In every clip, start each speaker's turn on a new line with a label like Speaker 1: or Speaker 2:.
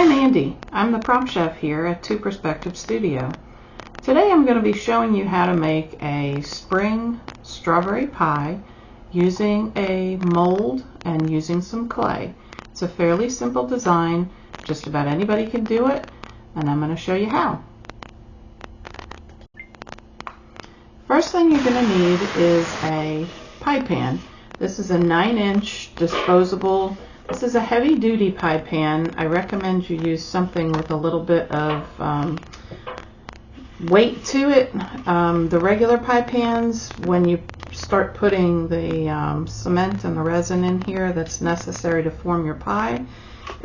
Speaker 1: Mandy. I'm the prop chef here at Two Perspective Studio. Today I'm going to be showing you how to make a spring strawberry pie using a mold and using some clay. It's a fairly simple design. Just about anybody can do it, and I'm going to show you how. First thing you're going to need is a pie pan. This is a 9-inch disposable. This is a heavy-duty pie pan. I recommend you use something with a little bit of weight to it. The regular pie pans, when you start putting the cement and the resin in here that's necessary to form your pie,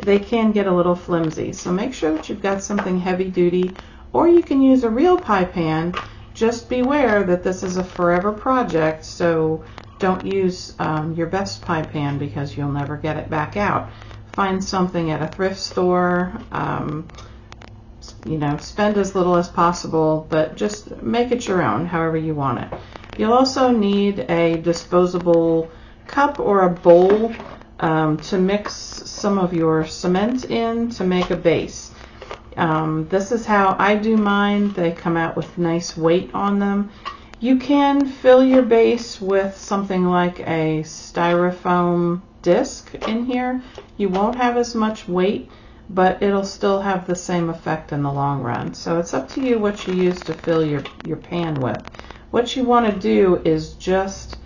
Speaker 1: they can get a little flimsy. So make sure that you've got something heavy-duty, or you can use a real pie pan. Just beware that this is a forever project, so don't use your best pie pan because you'll never get it back out. Find something at a thrift store. You know, spend as little as possible, but just make it your own, however you want it. You'll also need a disposable cup or a bowl to mix some of your cement in to make a base. This is how I do mine. They come out with nice weight on them. You can fill your base with something like a styrofoam disc in here. You won't have as much weight, but it'll still have the same effect in the long run. So it's up to you what you use to fill your pan with. What you want to do is just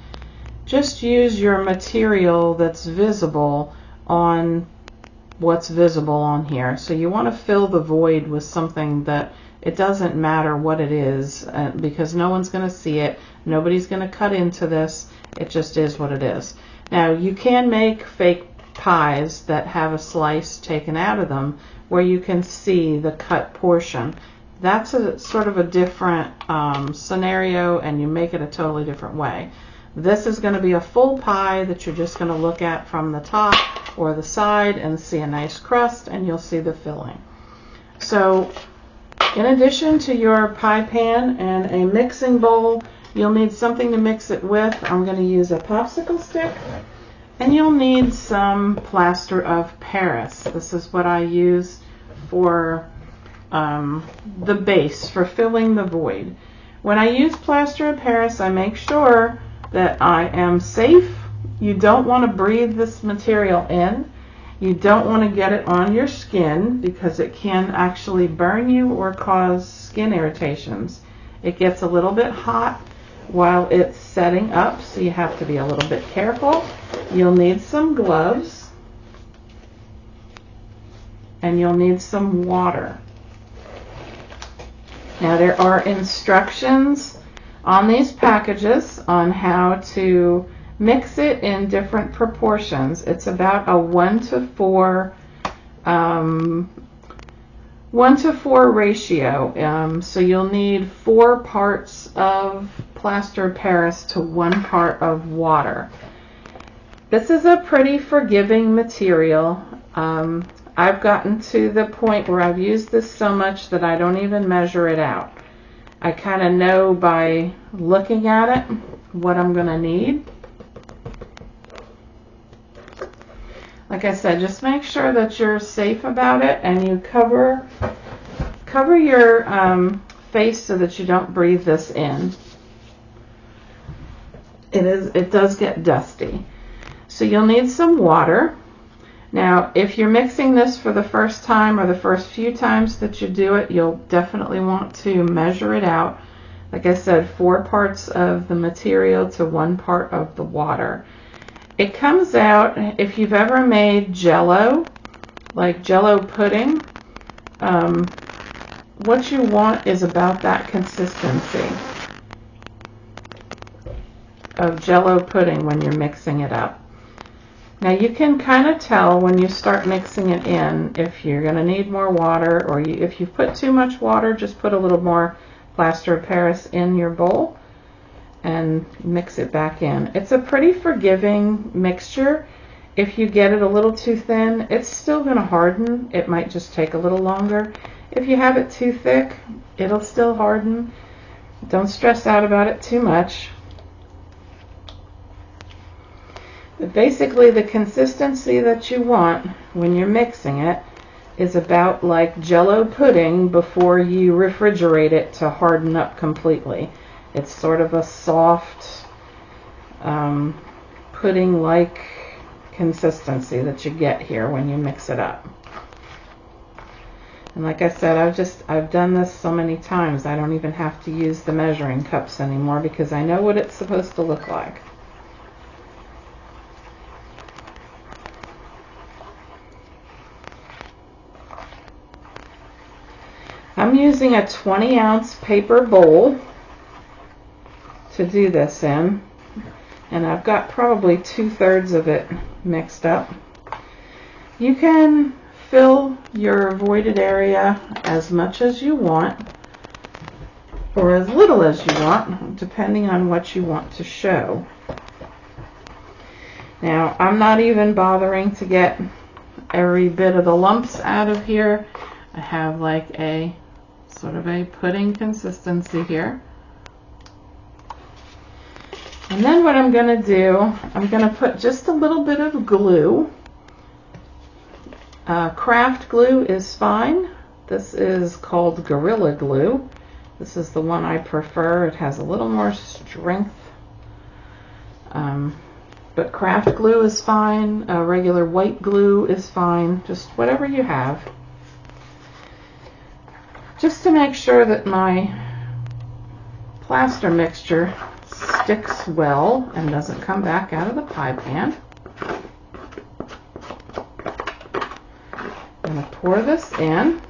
Speaker 1: use your material that's visible on what's visible on here. So you want to fill the void with something that it doesn't matter what it is, because no one's going to see it. Nobody's going to cut into this. It just is what it is. Now, you can make fake pies that have a slice taken out of them where you can see the cut portion. That's a sort of a different scenario, and you make it a totally different way. This is going to be a full pie that you're just going to look at from the top or the side and see a nice crust, and you'll see the filling. So in addition to your pie pan and a mixing bowl, you'll need something to mix it with. I'm going to use a popsicle stick, and you'll need some plaster of Paris. This is what I use for the base, for filling the void. When I use plaster of Paris, I make sure that I am safe. You don't want to breathe this material in. You don't want to get it on your skin because it can actually burn you or cause skin irritations. It gets a little bit hot while it's setting up, so you have to be a little bit careful. You'll need some gloves, and you'll need some water. Now, there are instructions on these packages on how to mix it in different proportions. It's about a 1:4 ratio. So you'll need 4 parts of plaster of Paris to 1 part of water. This is a pretty forgiving material. I've gotten to the point where I've used this so much that I don't even measure it out. I kind of know by looking at it what I'm going to need. Like I said, just make sure that you're safe about it, and you cover your face so that you don't breathe this in. It does get dusty. So you'll need some water. Now, if you're mixing this for the first time or the first few times that you do it, you'll definitely want to measure it out. Like I said, 4 parts of the material to 1 part of the water. It comes out, if you've ever made Jell-O, like Jell-O pudding, what you want is about that consistency of Jell-O pudding when you're mixing it up. Now, you can kind of tell when you start mixing it in if you're going to need more water, or if you put too much water, just put a little more plaster of Paris in your bowl and mix it back in. It's a pretty forgiving mixture. If you get it a little too thin, it's still going to harden. It might just take a little longer. If you have it too thick, it'll still harden. Don't stress out about it too much. But basically, the consistency that you want when you're mixing it is about like Jell-O pudding before you refrigerate it to harden up completely. It's sort of a soft pudding-like consistency that you get here when you mix it up. And like I said, I've done this so many times I don't even have to use the measuring cups anymore because I know what it's supposed to look like. I'm using a 20-ounce paper bowl to do this in, and I've got probably 2/3 of it mixed up. You can fill your voided area as much as you want or as little as you want, depending on what you want to show. Now, I'm not even bothering to get every bit of the lumps out of here. I have like a sort of a pudding consistency here. And then what I'm going to do, I'm going to put just a little bit of glue. Craft glue is fine. This is called Gorilla Glue. This is the one I prefer. It has a little more strength. But craft glue is fine. Regular white glue is fine. Just whatever you have. Just to make sure that my plaster mixture sticks well and doesn't come back out of the pie pan. I'm going to pour this in.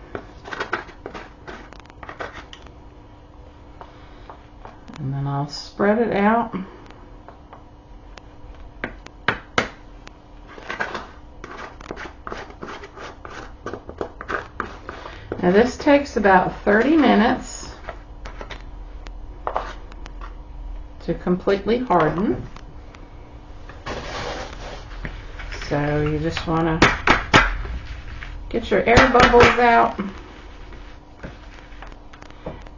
Speaker 1: And then I'll spread it out. Now this takes about 30 minutes to completely harden. So you just want to get your air bubbles out,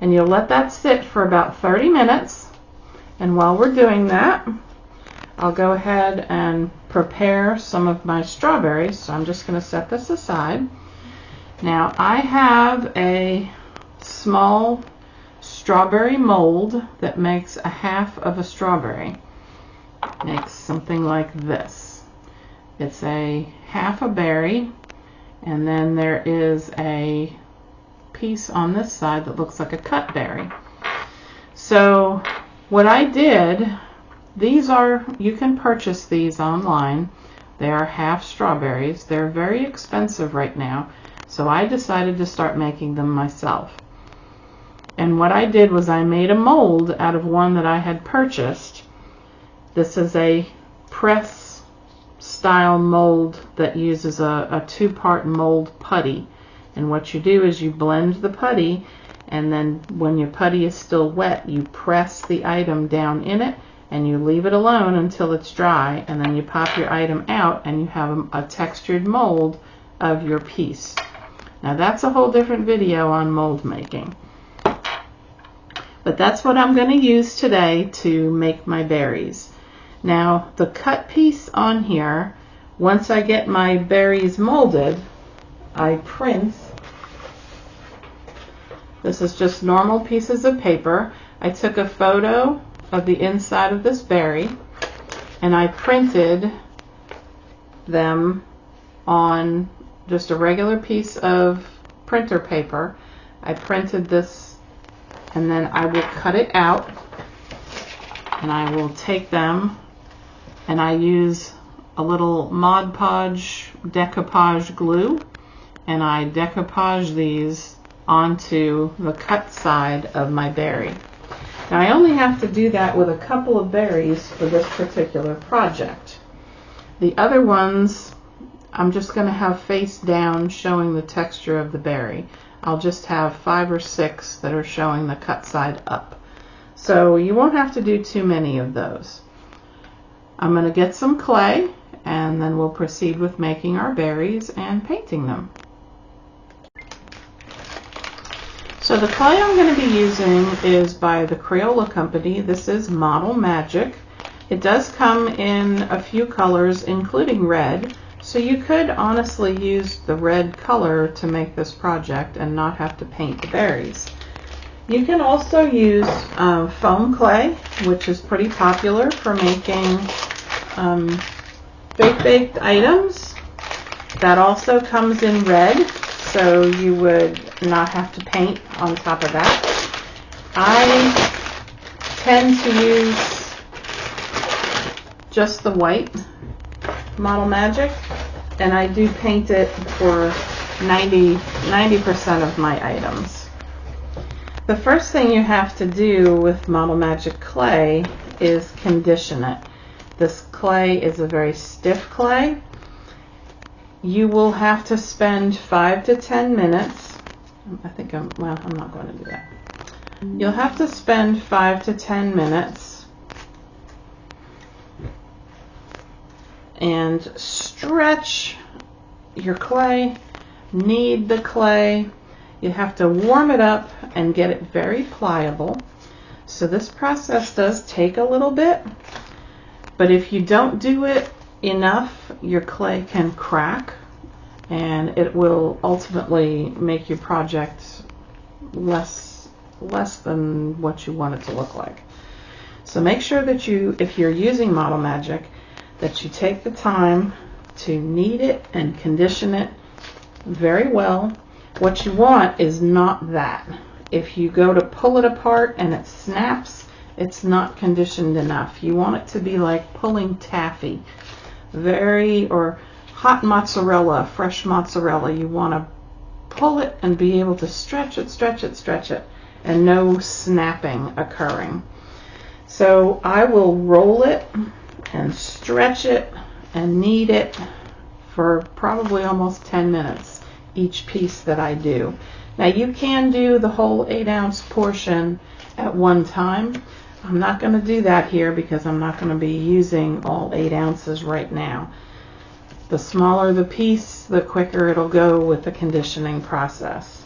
Speaker 1: and you'll let that sit for about 30 minutes. And while we're doing that, I'll go ahead and prepare some of my strawberries. So I'm just going to set this aside. Now I have a small strawberry mold that makes a half of a strawberry. It makes something like this. It's a half a berry, and then there is a piece on this side that looks like a cut berry. So what I did, these are, you can purchase these online. They are half strawberries. They're very expensive right now. So I decided to start making them myself. And what I did was I made a mold out of one that I had purchased. This is a press style mold that uses a two-part mold putty. And what you do is you blend the putty, and then when your putty is still wet, you press the item down in it and you leave it alone until it's dry, and then you pop your item out and you have a textured mold of your piece. Now that's a whole different video on mold making. But that's what I'm going to use today to make my berries. Now the cut piece on here, once I get my berries molded, I print. This is just normal pieces of paper. I took a photo of the inside of this berry and I printed them on just a regular piece of printer paper. I printed this, and then I will cut it out, and I will take them, and I use a little Mod Podge decoupage glue, and I decoupage these onto the cut side of my berry. Now I only have to do that with a couple of berries for this particular project. The other ones I'm just going to have face down showing the texture of the berry. I'll just have 5 or 6 that are showing the cut side up. So you won't have to do too many of those. I'm going to get some clay, and then we'll proceed with making our berries and painting them. So the clay I'm going to be using is by the Crayola company. This is Model Magic. It does come in a few colors, including red. So you could honestly use the red color to make this project and not have to paint the berries. You can also use foam clay, which is pretty popular for making baked items. That also comes in red, so you would not have to paint on top of that. I tend to use just the white Model Magic, and I do paint it for 90% of my items. The first thing you have to do with Model Magic clay is condition it. This clay is a very stiff clay. You will have to spend 5 to 10 minutes. I'm not going to do that. You'll have to spend 5 to 10 minutes and stretch your clay, knead the clay. You have to warm it up and get it very pliable. So this process does take a little bit, but if you don't do it enough, your clay can crack and it will ultimately make your project less than what you want it to look like. So make sure that if you're using Model Magic, that you take the time to knead it and condition it very well. What you want is not that. If you go to pull it apart and it snaps, it's not conditioned enough. You want it to be like pulling taffy. Or hot mozzarella, fresh mozzarella. You want to pull it and be able to stretch it, and no snapping occurring. So I will roll it and stretch it and knead it for probably almost 10 minutes each piece that I do. Now you can do the whole 8-ounce portion at one time. I'm not going to do that here because I'm not going to be using all 8 ounces right now. The smaller the piece, the quicker it'll go with the conditioning process.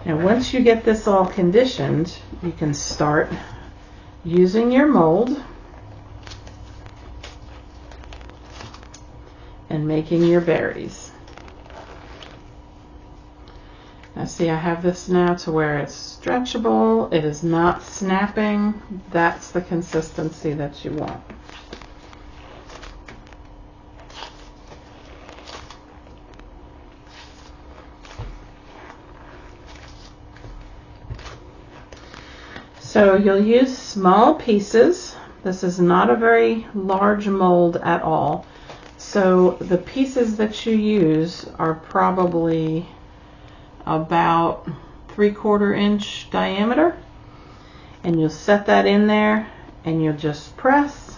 Speaker 1: Now once you get this all conditioned, you can start using your mold and making your berries. Now see, I have this now to where it's stretchable, it is not snapping. That's the consistency that you want. So you'll use small pieces. This is not a very large mold at all. So the pieces that you use are probably about 3/4 inch diameter, and you'll set that in there and you'll just press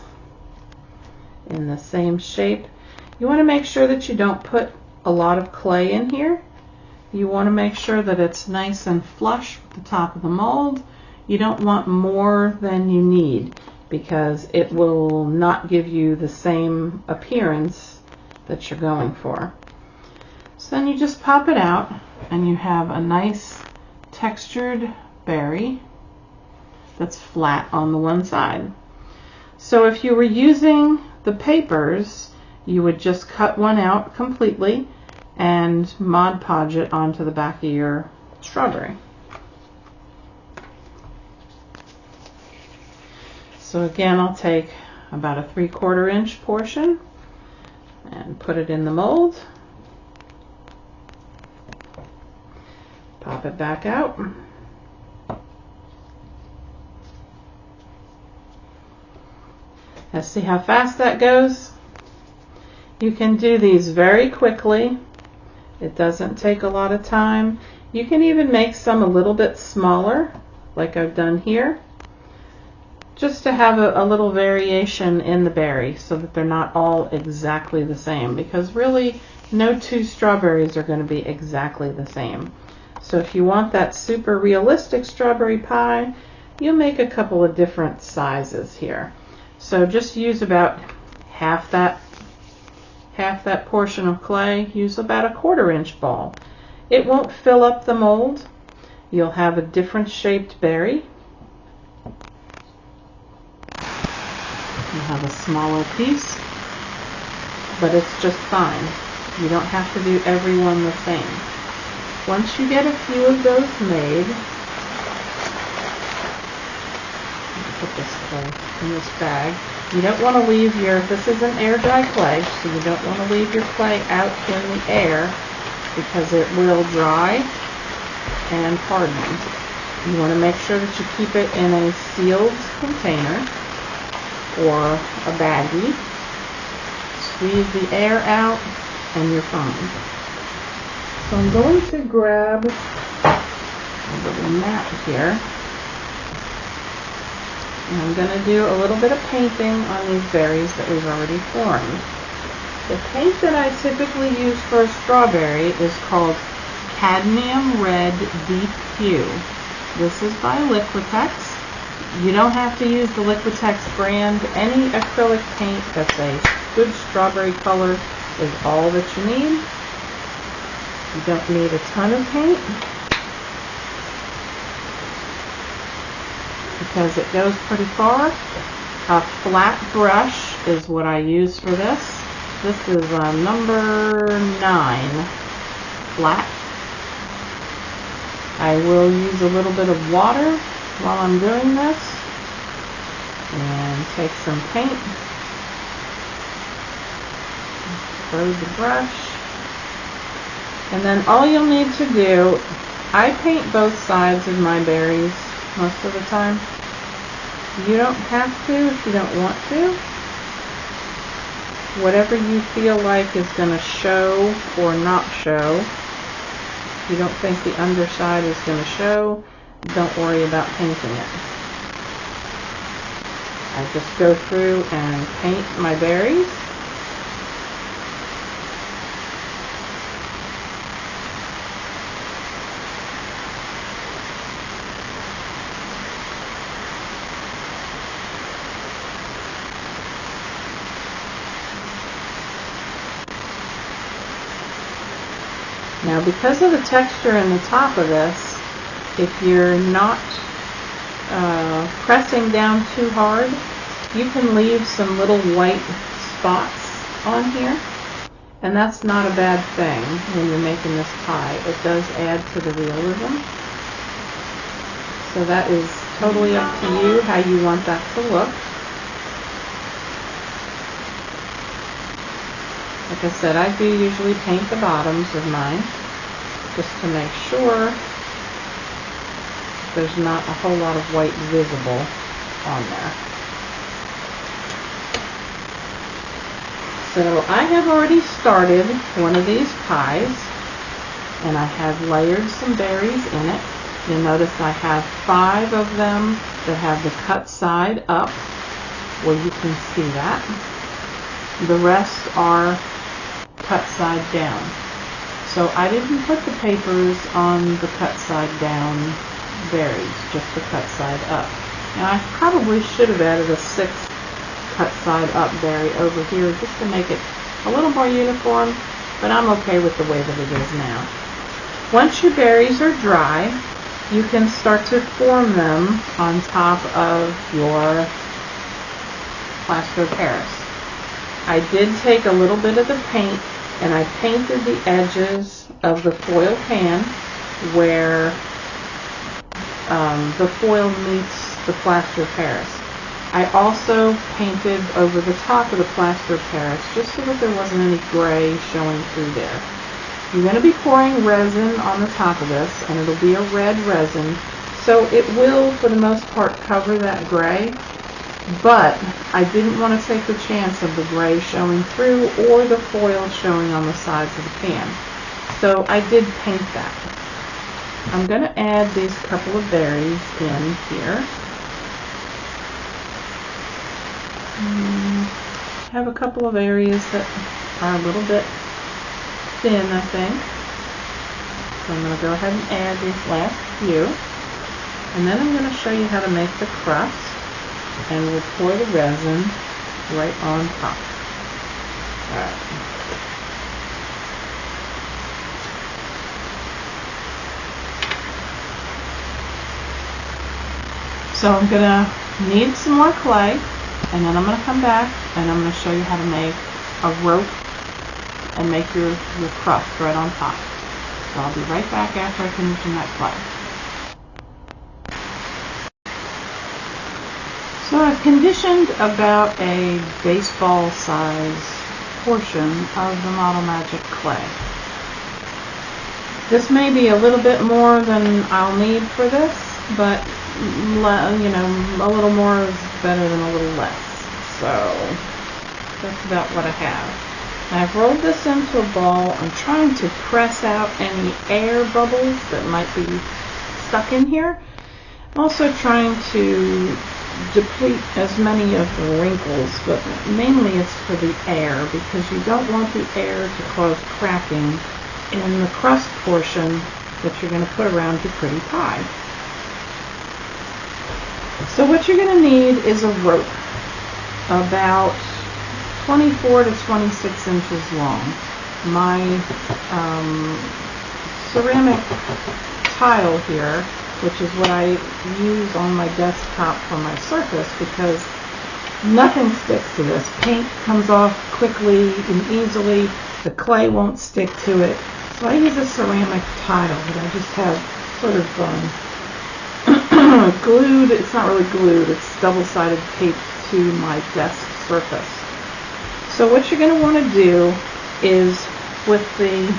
Speaker 1: in the same shape. You want to make sure that you don't put a lot of clay in here. You want to make sure that it's nice and flush with the top of the mold. You don't want more than you need because it will not give you the same appearance that you're going for. So then you just pop it out and you have a nice textured berry that's flat on the one side. So if you were using the papers, you would just cut one out completely and Mod Podge it onto the back of your strawberry. So again, I'll take about a 3/4 inch portion and put it in the mold. Pop it back out. Let's see how fast that goes. You can do these very quickly. It doesn't take a lot of time. You can even make some a little bit smaller, like I've done here, just to have a little variation in the berry so that they're not all exactly the same, because really no two strawberries are going to be exactly the same. So if you want that super realistic strawberry pie, you'll make a couple of different sizes here. So just use about half that portion of clay. Use about a 1/4 inch ball. It won't fill up the mold. You'll have a different shaped berry. You have a smaller piece. but it's just fine. You don't have to do every one the same. Once you get a few of those made, put this clay in this bag. You don't want to leave this is an air dry clay, so you don't want to leave your clay out in the air because it will dry and harden. You want to make sure that you keep it in a sealed container or a baggie. Squeeze the air out and you're fine. So I'm going to grab a little mat here. And I'm going to do a little bit of painting on these berries that we've already formed. The paint that I typically use for a strawberry is called Cadmium Red Deep Hue. This is by Liquitex. You don't have to use the Liquitex brand. Any acrylic paint that's a good strawberry color is all that you need. You don't need a ton of paint because it goes pretty far. A flat brush is what I use for this. This is number 9, flat. I will use a little bit of water while I'm doing this and take some paint, throw the brush, and then all you'll need to do, I paint both sides of my berries most of the time. You don't have to if you don't want to. Whatever you feel like is going to show or not show. If you don't think the underside is going to show, don't worry about painting it. I just go through and paint my berries. Now, because of the texture in the top of this, if you're not pressing down too hard, you can leave some little white spots on here, and that's not a bad thing when you're making this pie. It does add to the realism. So that is totally up to you how you want that to look. Like I said, I do usually paint the bottoms of mine just to make sure there's not a whole lot of white visible on there. So I have already started one of these pies, and I have layered some berries in it. You'll notice I have 5 of them that have the cut side up, where you can see that. The rest are cut side down. So I didn't put the papers on the cut side down berries, just the cut side up. Now I probably should have added a 6th cut side up berry over here just to make it a little more uniform, but I'm okay with the way that it is now. Once your berries are dry, you can start to form them on top of your plaster of Paris. I did take a little bit of the paint and I painted the edges of the foil pan where the foil meets the plaster of Paris. I also painted over the top of the plaster of Paris just so that there wasn't any gray showing through there. You're going to be pouring resin on the top of this, and it'll be a red resin, so it will for the most part cover that gray. But I didn't want to take the chance of the gray showing through or the foil showing on the sides of the pan. So I did paint that. I'm going to add these couple of berries in here. I have a couple of areas that are a little bit thin, I think. So I'm going to go ahead and add these last few. And then I'm going to show you how to make the crust. And we'll pour the resin right on top. Alright. So I'm going to need some more clay, and then I'm going to come back and I'm going to show you how to make a rope and make your crust right on top. So I'll be right back after I condition that clay. So I've conditioned about a baseball size portion of the Model Magic clay. This may be a little bit more than I'll need for this, but you know, a little more is better than a little less. So that's about what I have. Now I've rolled this into a ball. I'm trying to press out any air bubbles that might be stuck in here. I'm also trying to deplete as many of the wrinkles, but mainly it's for the air, because you don't want the air to cause cracking in the crust portion that you're going to put around your pretty pie. So what you're going to need is a rope about 24 to 26 inches long. My ceramic tile here, which is what I use on my desktop for my surface, because nothing sticks to this. Paint comes off quickly and easily. The clay won't stick to it. So I use a ceramic tile that I just have sort of glued. It's not really glued. It's double-sided tape to my desk surface. So what you're going to want to do is, with the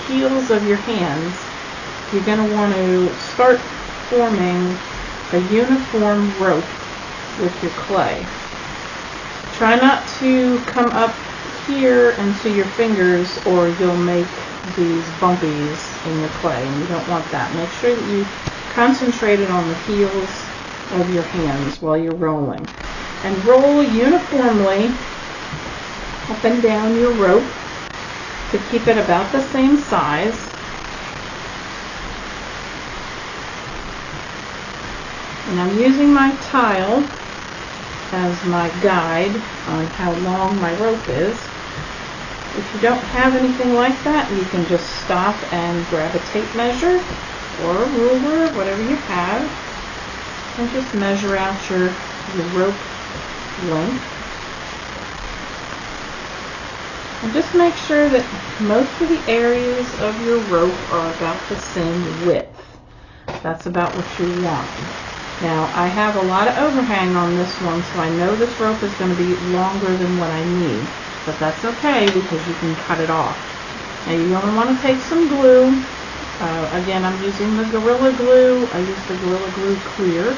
Speaker 1: heels of your hands, you're going to want to start forming a uniform rope with your clay. Try not to come up here into your fingers, or you'll make these bumpies in your clay, and you don't want that. Make sure that you concentrate it on the heels of your hands while you're rolling. And roll uniformly up and down your rope to keep it about the same size. And I'm using my tile as my guide on how long my rope is. If you don't have anything like that, you can just stop and grab a tape measure or a ruler, whatever you have, and just measure out your rope length. And just make sure that most of the areas of your rope are about the same width. That's about what you want. Now, I have a lot of overhang on this one, so I know this rope is going to be longer than what I need. But that's okay, because you can cut it off. Now, you only want to take some glue. Again, I'm using the Gorilla Glue. I use the Gorilla Glue Clear.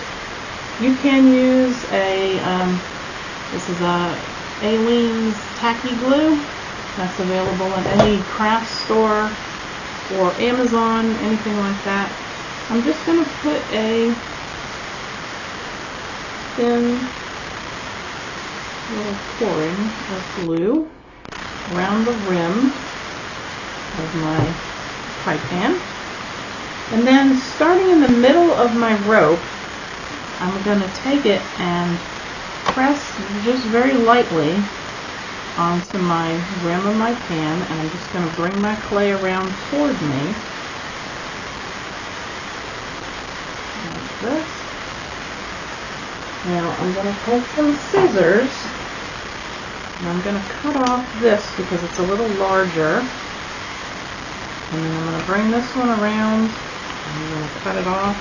Speaker 1: You can use this is Aleene's Tacky Glue. That's available in any craft store or Amazon, anything like that. I'm just going to put a thin little pouring of glue around the rim of my pie pan. And then, starting in the middle of my rope, I'm going to take it and press just very lightly onto my rim of my pan, and I'm just going to bring my clay around toward me like this. Now I'm going to take some scissors, and I'm going to cut off this because it's a little larger, and then I'm going to bring this one around, and I'm going to cut it off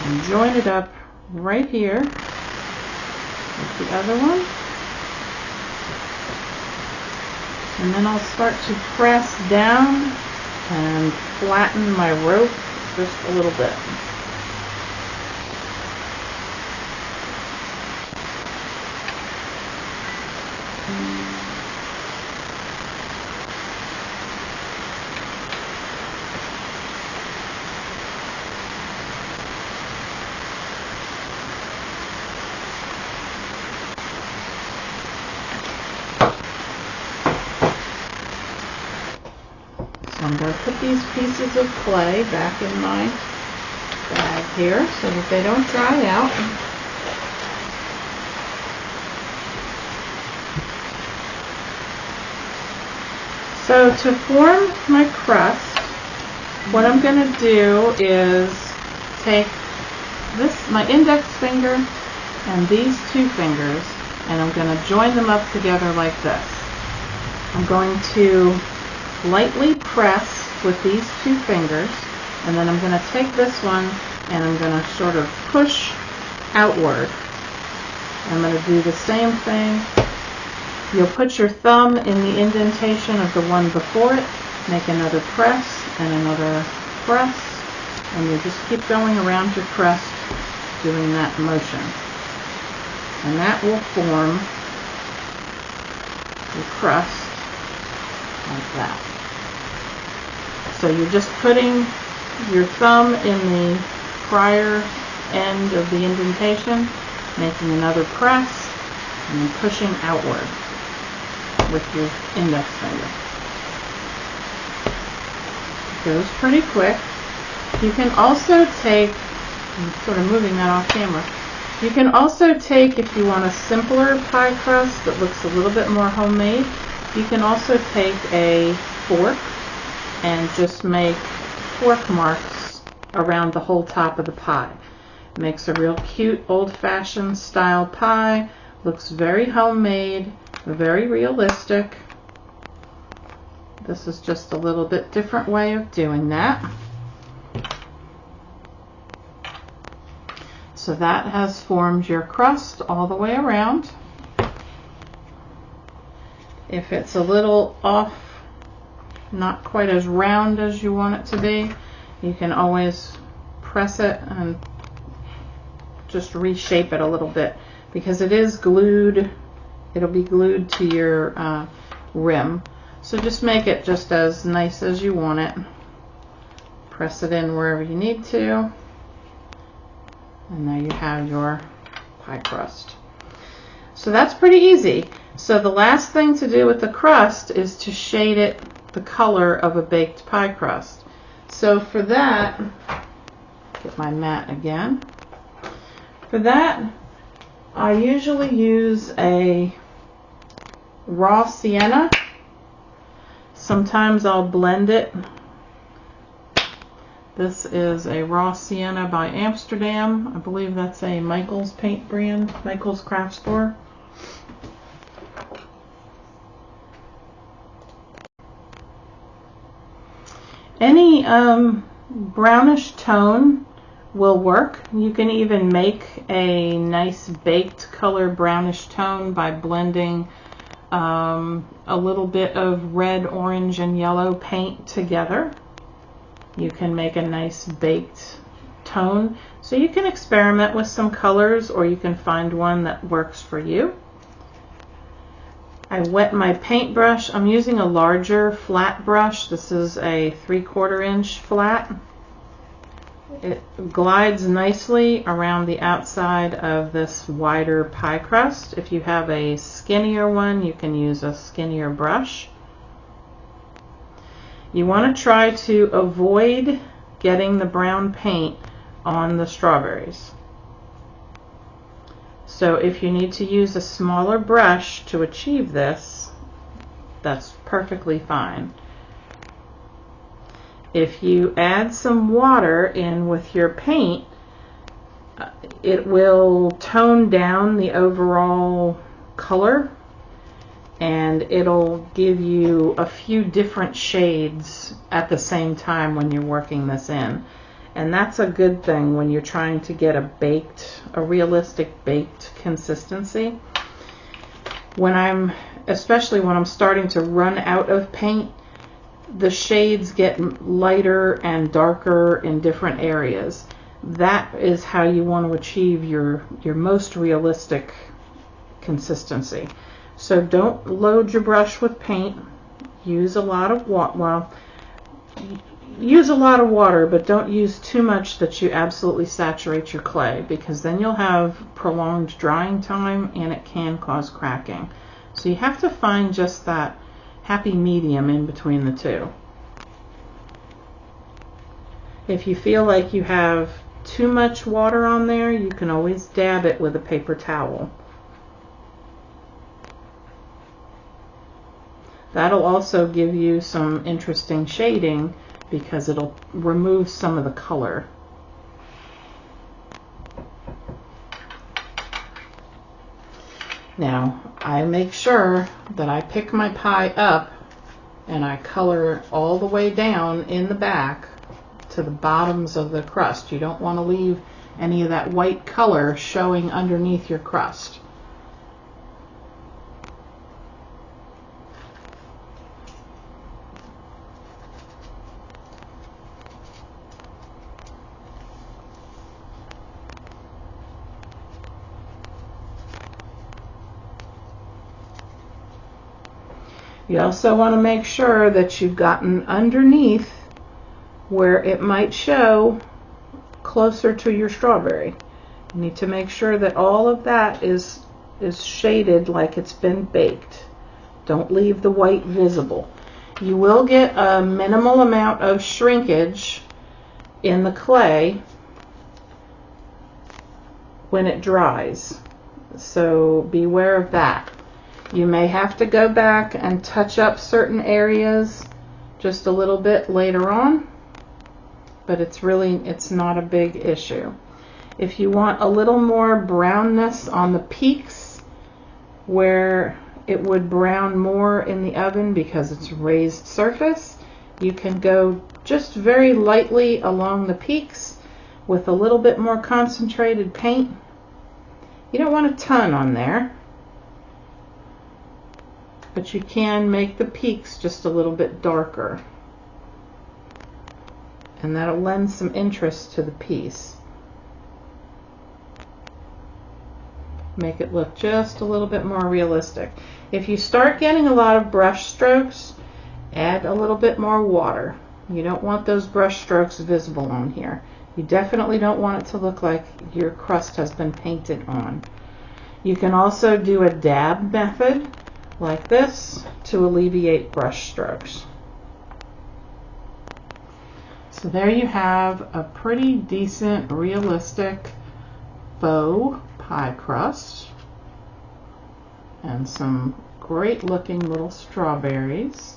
Speaker 1: and join it up right here with the other one. And then I'll start to press down and flatten my rope just a little bit. I'm going to put these pieces of clay back in my bag here so that they don't dry out. So to form my crust, what I'm going to do is take this, my index finger, and these two fingers, and I'm going to join them up together like this. I'm going to lightly press with these two fingers, and then I'm going to take this one and I'm going to sort of push outward. I'm going to do the same thing. You'll put your thumb in the indentation of the one before it, make another press and another press, and you just keep going around your crust doing that motion. And that will form your crust like that. So you're just putting your thumb in the prior end of the indentation, making another press, and then pushing outward with your index finger. It goes pretty quick. You can also take, I'm sort of moving that off camera, you can also take, if you want a simpler pie crust that looks a little bit more homemade, you can also take a fork and just make fork marks around the whole top of the pie. It makes a real cute old-fashioned style pie. Looks very homemade, very realistic. This is just a little bit different way of doing that. So that has formed your crust all the way around. If it's a little off, not quite as round as you want it to be, you can always press it and just reshape it a little bit, because it is glued. It'll be glued to your rim. So just make it just as nice as you want it. Press it in wherever you need to. And there you have your pie crust. So that's pretty easy. So the last thing to do with the crust is to shade it the color of a baked pie crust. So for that, get my mat again. For that, I usually use a raw sienna. Sometimes I'll blend it. This is a raw sienna by Amsterdam. I believe that's a Michael's paint brand, Michael's craft store. Any brownish tone will work. You can even make a nice baked color brownish tone by blending a little bit of red, orange, and yellow paint together. You can make a nice baked tone. So you can experiment with some colors, or you can find one that works for you. I wet my paintbrush. I'm using a larger flat brush. This is a 3/4 inch flat. It glides nicely around the outside of this wider pie crust. If you have a skinnier one, you can use a skinnier brush. You want to try to avoid getting the brown paint on the strawberries. So if you need to use a smaller brush to achieve this, that's perfectly fine. If you add some water in with your paint, it will tone down the overall color, and it'll give you a few different shades at the same time when you're working this in. And that's a good thing when you're trying to get a realistic baked consistency. Especially when I'm starting to run out of paint, the shades get lighter and darker in different areas. That is how you want to achieve your most realistic consistency. So don't load your brush with paint. Use a lot of water. Use a lot of water, but don't use too much that you absolutely saturate your clay, because then you'll have prolonged drying time and it can cause cracking. So you have to find just that happy medium in between the two. If you feel like you have too much water on there, you can always dab it with a paper towel. That'll also give you some interesting shading, because it'll remove some of the color. Now, I make sure that I pick my pie up and I color all the way down in the back to the bottoms of the crust. You don't want to leave any of that white color showing underneath your crust. You also want to make sure that you've gotten underneath where it might show closer to your strawberry. You need to make sure that all of that is shaded like it's been baked. Don't leave the white visible. You will get a minimal amount of shrinkage in the clay when it dries, so beware of that. You may have to go back and touch up certain areas just a little bit later on, but it's not a big issue. If you want a little more brownness on the peaks where it would brown more in the oven because it's raised surface, you can go just very lightly along the peaks with a little bit more concentrated paint. You don't want a ton on there, but you can make the peaks just a little bit darker, and that'll lend some interest to the piece. Make it look just a little bit more realistic. If you start getting a lot of brush strokes, add a little bit more water. You don't want those brush strokes visible on here. You definitely don't want it to look like your crust has been painted on. You can also do a dab method like this to alleviate brush strokes. So there you have a pretty decent, realistic faux pie crust and some great looking little strawberries.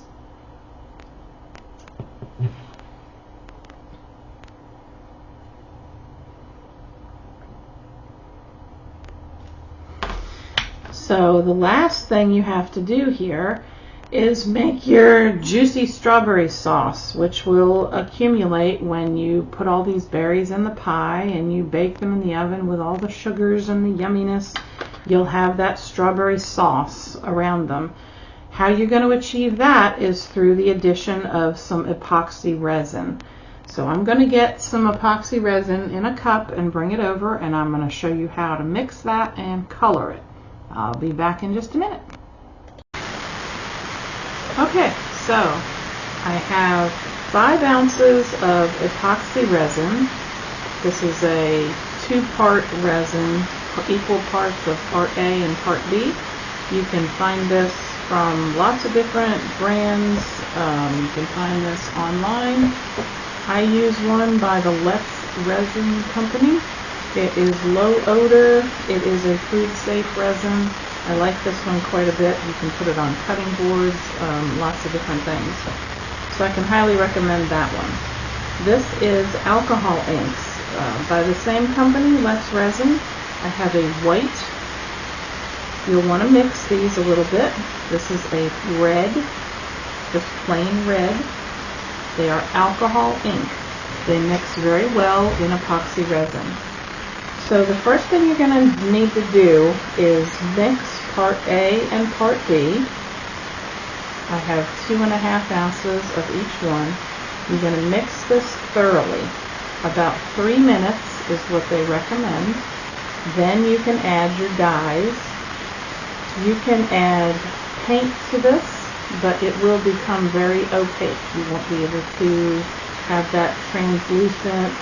Speaker 1: So the last thing you have to do here is make your juicy strawberry sauce, which will accumulate when you put all these berries in the pie and you bake them in the oven with all the sugars and the yumminess. You'll have that strawberry sauce around them. How you're going to achieve that is through the addition of some epoxy resin. So I'm going to get some epoxy resin in a cup and bring it over, and I'm going to show you how to mix that and color it. I'll be back in just a minute. Okay, so I have 5 ounces of epoxy resin. This is a 2-part resin, equal parts of part A and part B. You can find this from lots of different brands. You can find this online. I use one by the Resin Company. It is low odor. It is a food safe resin. I like this one quite a bit. You can put it on cutting boards, lots of different things. So I can highly recommend that one. This is alcohol inks by the same company, Less Resin. I have a white. You'll want to mix these a little bit. This is a red, just plain red. They are alcohol ink. They mix very well in epoxy resin. So the first thing you're going to need to do is mix part A and part B. I have 2.5 ounces of each one. You're going to mix this thoroughly. About 3 minutes is what they recommend. Then you can add your dyes. You can add paint to this, but it will become very opaque. You won't be able to have that translucent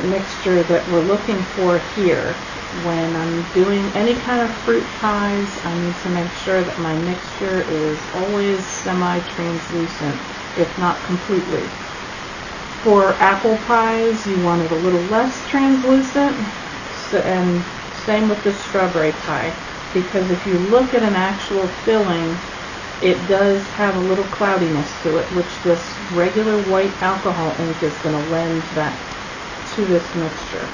Speaker 1: mixture that we're looking for here. When I'm doing any kind of fruit pies, I need to make sure that my mixture is always semi-translucent, if not completely. For apple pies, you want it a little less translucent, and same with the strawberry pie, because if you look at an actual filling, it does have a little cloudiness to it, which this regular white alcohol ink is going to lend that to this mixture.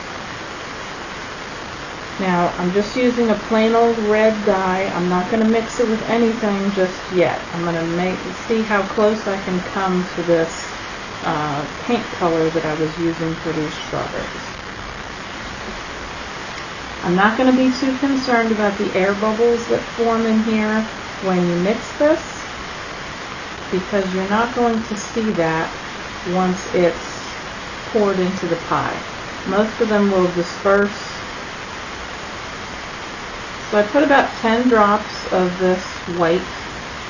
Speaker 1: Now, I'm just using a plain old red dye. I'm not going to mix it with anything just yet. I'm going to see how close I can come to this paint color that I was using for these strawberries. I'm not going to be too concerned about the air bubbles that form in here when you mix this, because you're not going to see that once it's poured into the pie. Most of them will disperse. So I put about 10 drops of this white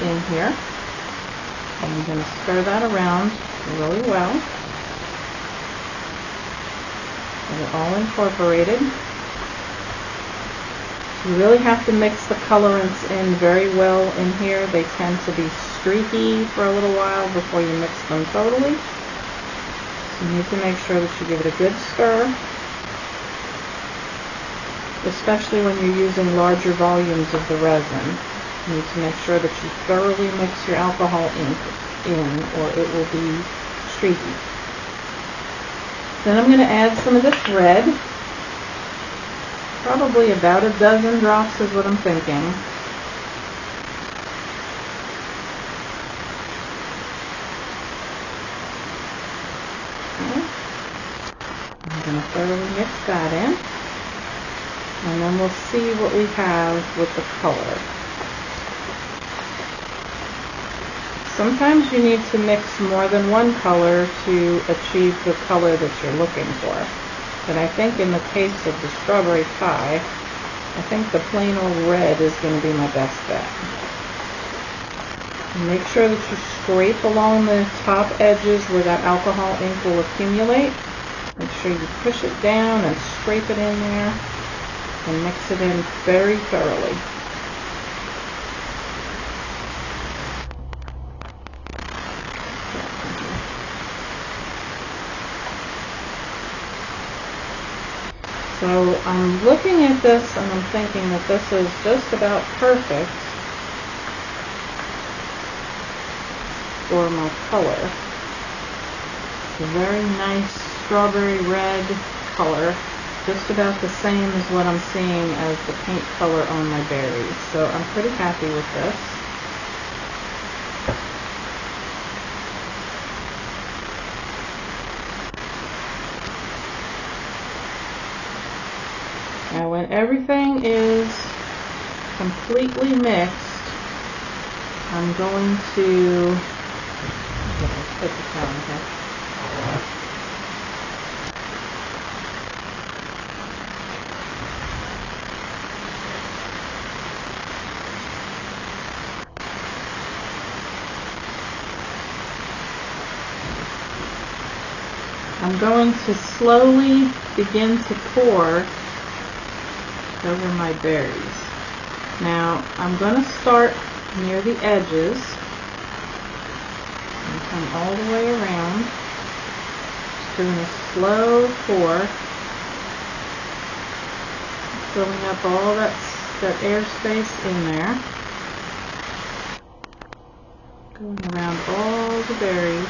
Speaker 1: in here. I'm going to stir that around really well. Get it all incorporated. You really have to mix the colorants in very well in here. They tend to be streaky for a little while before you mix them totally. So you need to make sure that you give it a good stir, especially when you're using larger volumes of the resin. You need to make sure that you thoroughly mix your alcohol ink in, or it will be streaky. Then I'm going to add some of this red. Probably about a dozen drops is what I'm thinking. Okay. I'm going to thoroughly mix that in. And then we'll see what we have with the color. Sometimes you need to mix more than one color to achieve the color that you're looking for. But I think in the case of the strawberry pie, I think the plain old red is going to be my best bet. And make sure that you scrape along the top edges where that alcohol ink will accumulate. Make sure you push it down and scrape it in there and mix it in very thoroughly. So I'm looking at this and I'm thinking that this is just about perfect for my color. It's a very nice strawberry red color, just about the same as what I'm seeing as the paint color on my berries. So I'm pretty happy with this. Now when everything is completely mixed, I'm going to put the towel here. I'm going to slowly begin to pour over my berries. Now I'm going to start near the edges and come all the way around, just doing a slow pour, filling up all that air space in there, going around all the berries,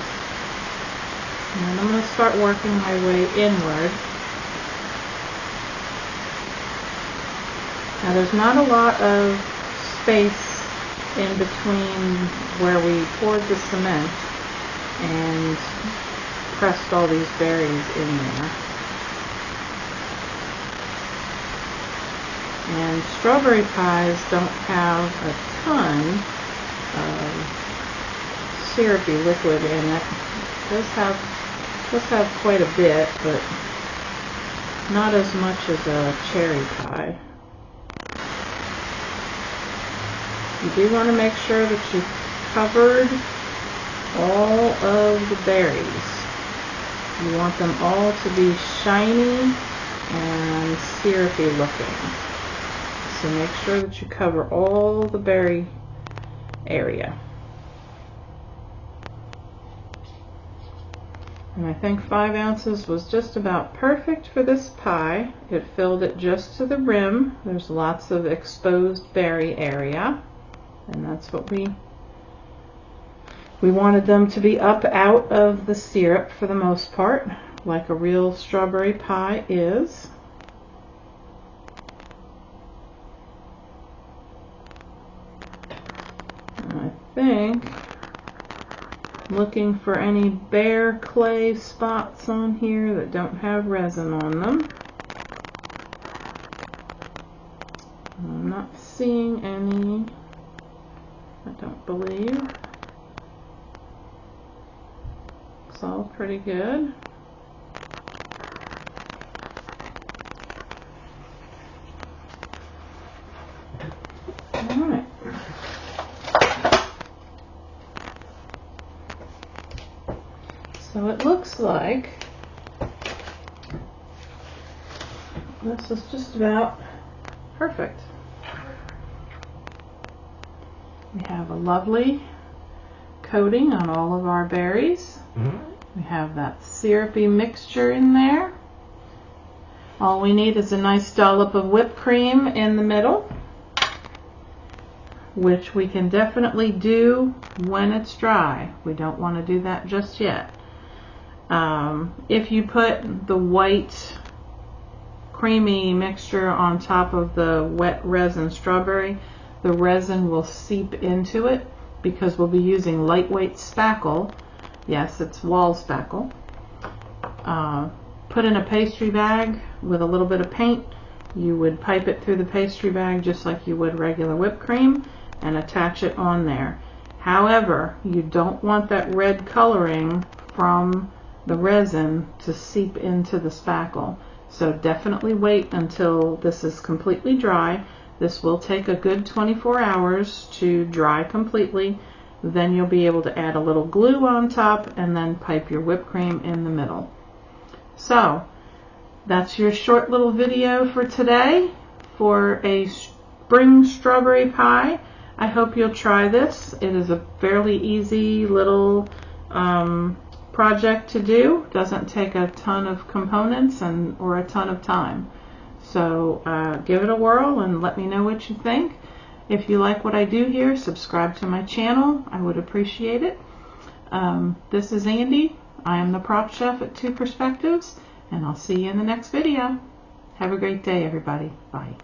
Speaker 1: and then I'm going to start working my way inward. Now there's not a lot of space in between where we poured the cement and pressed all these berries in there. And strawberry pies don't have a ton of syrupy liquid in it. It does have quite a bit, but not as much as a cherry pie. You do want to make sure that you've covered all of the berries. You want them all to be shiny and syrupy looking. So make sure that you cover all the berry area. And I think 5 ounces was just about perfect for this pie. It filled it just to the rim. There's lots of exposed berry area. And that's what we wanted them to be up out of the syrup for the most part, like a real strawberry pie is. think looking for any bare clay spots on here that don't have resin on them. I'm not seeing any, I don't believe. It's all pretty good. Alright. So it looks like this is just about perfect. We have a lovely coating on all of our berries. We have that syrupy mixture in there. All we need is a nice dollop of whipped cream in the middle, which we can definitely do when it's dry. We don't want to do that just yet. If you put the white creamy mixture on top of the wet resin strawberry, the resin will seep into it because we'll be using lightweight spackle. Yes, it's wall spackle. Put in a pastry bag with a little bit of paint. You would pipe it through the pastry bag just like you would regular whipped cream and attach it on there. However, you don't want that red coloring from the resin to seep into the spackle. So definitely wait until this is completely dry. This will take a good 24 hours to dry completely. Then you'll be able to add a little glue on top and then pipe your whipped cream in the middle. So that's your short little video for today for a spring strawberry pie. I hope you'll try this. It is a fairly easy little project to do. Doesn't take a ton of components or a ton of time. So give it a whirl and let me know what you think. If you like what I do here, subscribe to my channel. I would appreciate it. This is Andy. I am the prop chef at Two Perspectives, and I'll see you in the next video. Have a great day, everybody. Bye.